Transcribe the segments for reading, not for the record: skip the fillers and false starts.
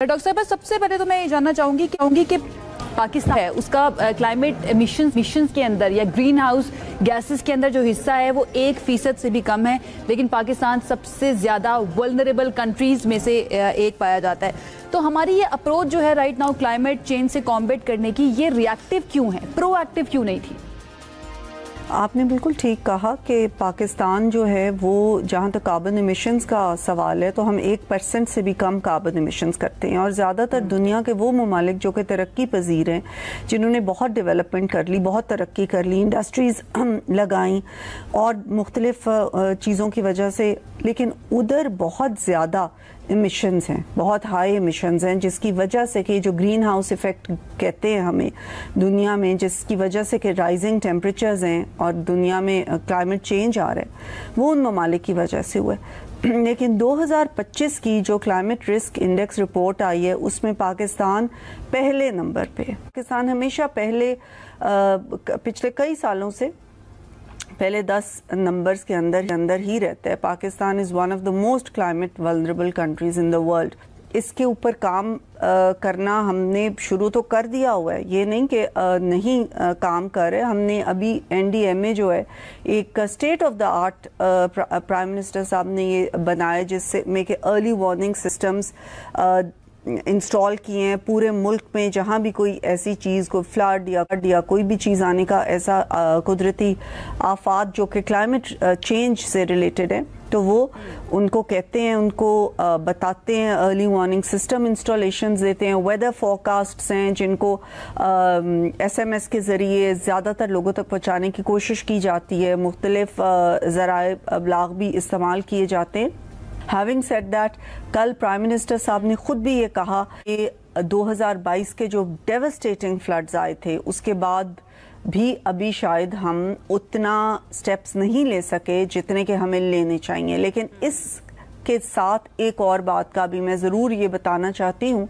Doctor साहब, सबसे पहले तो मैं ये जानना चाहूंगी कि पाकिस्तान है उसका क्लाइमेट एमिशंस के अंदर या ग्रीन हाउस गैसेस के अंदर जो हिस्सा है वो 1% से भी कम है, लेकिन पाकिस्तान सबसे ज्यादा वल्नरेबल कंट्रीज में से एक पाया जाता है। तो हमारी ये अप्रोच जो है राइट नाउ क्लाइमेट चेंज से कॉम्बैट करने की, ये रिएक्टिव क्यों है, प्रोएक्टिव क्यों नहीं थी? आपने बिल्कुल ठीक कहा कि पाकिस्तान जो है वो जहाँ तक कार्बन एमिशंस का सवाल है तो हम 1% से भी कम कार्बन एमिशंस करते हैं, और ज़्यादातर दुनिया के वो ममालिक जो कि तरक्की पजीर हैं, जिन्होंने बहुत डेवलपमेंट कर ली, बहुत तरक्की कर ली, इंडस्ट्रीज़ लगाई और मुख्तलिफ चीज़ों की वजह से, लेकिन उधर बहुत ज़्यादा एमिशंस हैं, बहुत हाई एमिशंस हैं, जिसकी वजह से कि जो ग्रीन हाउस इफ़ेक्ट कहते हैं हमें दुनिया में, जिसकी वजह से कि राइजिंग टेम्परेचर्स हैं और दुनिया में क्लाइमेट चेंज आ रहा है, वो उन ममालिक की वजह से हुआ है। लेकिन 2025 की जो क्लाइमेट रिस्क इंडेक्स रिपोर्ट आई है उसमें पाकिस्तान पहले नंबर पे है। पाकिस्तान हमेशा पहले पिछले कई सालों से पहले 10 नंबर्स के अंदर ही रहता है। Pakistan is one of the most climate vulnerable countries in the world. इसके ऊपर काम करना हमने शुरू तो कर दिया हुआ है, ये नहीं कि नहीं काम कर रहे। हमने अभी NDMA जो है एक state of the art prime minister साहब ने ये बनाया, जिससे में के अर्ली वार्निंग सिस्टम्स इंस्टॉल किए हैं पूरे मुल्क में। जहाँ भी कोई ऐसी चीज़, कोई फ्लड या कोई भी चीज़ आने का ऐसा कुदरती आफात जो कि क्लाइमेट चेंज से रिलेटेड है, तो वो उनको कहते हैं, उनको बताते हैं, अर्ली वार्निंग सिस्टम इंस्टॉलेशंस देते हैं, वेदर फोरकास्ट्स हैं जिनको SMS के ज़रिए ज़्यादातर लोगों तक पहुँचाने की कोशिश की जाती है, मुख्तलिफ ज़राए अबलाग भी इस्तेमाल किए जाते हैं। हैविंग सेड दैट, कल प्राइम मिनिस्टर साहब ने खुद भी ये कहा कि 2022 के जो डेवस्टेटिंग फ्लड्स आए थे उसके बाद भी अभी शायद हम उतना स्टेप्स नहीं ले सके जितने के हमें लेने चाहिए। लेकिन इसके साथ एक और बात का भी मैं ज़रूर ये बताना चाहती हूँ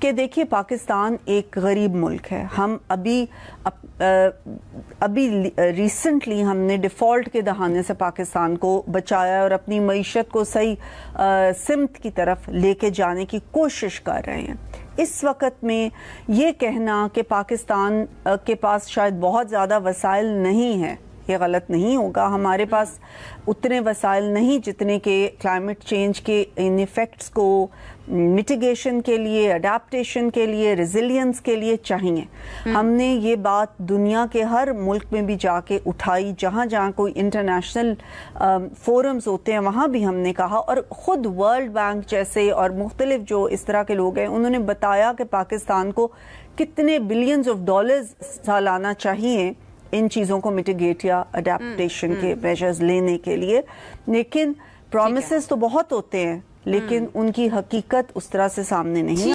कि देखिए, पाकिस्तान एक गरीब मुल्क है। हम अभी रिसेंटली हमने डिफ़ॉल्ट के दहाने से पाकिस्तान को बचाया और अपनी मईशत को सही सिमत की तरफ लेके जाने की कोशिश कर रहे हैं। इस वक्त में ये कहना कि पाकिस्तान के पास शायद बहुत ज़्यादा वसाइल नहीं है, ये गलत नहीं होगा। हमारे पास उतने वसाइल नहीं जितने के क्लाइमेट चेंज के इन इफ़ेक्ट्स को मिटिगेशन के लिए, अडेप्टेशन के लिए, रेजिलियंस के लिए चाहिए। हमने ये बात दुनिया के हर मुल्क में भी जाके उठाई, जहाँ जहाँ कोई इंटरनेशनल फोरम्स होते हैं वहाँ भी हमने कहा, और ख़ुद वर्ल्ड बैंक जैसे और मुख्तलिफ जो इस तरह के लोग हैं उन्होंने बताया कि पाकिस्तान को कितने बिलियंस ऑफ डॉलर्स सालाना चाहिए इन चीज़ों को मिटिगेट या अडेप्टेशन के मेजर्स लेने के लिए। लेकिन प्रॉमिसेस तो बहुत होते हैं, लेकिन उनकी हकीकत उस तरह से सामने नहीं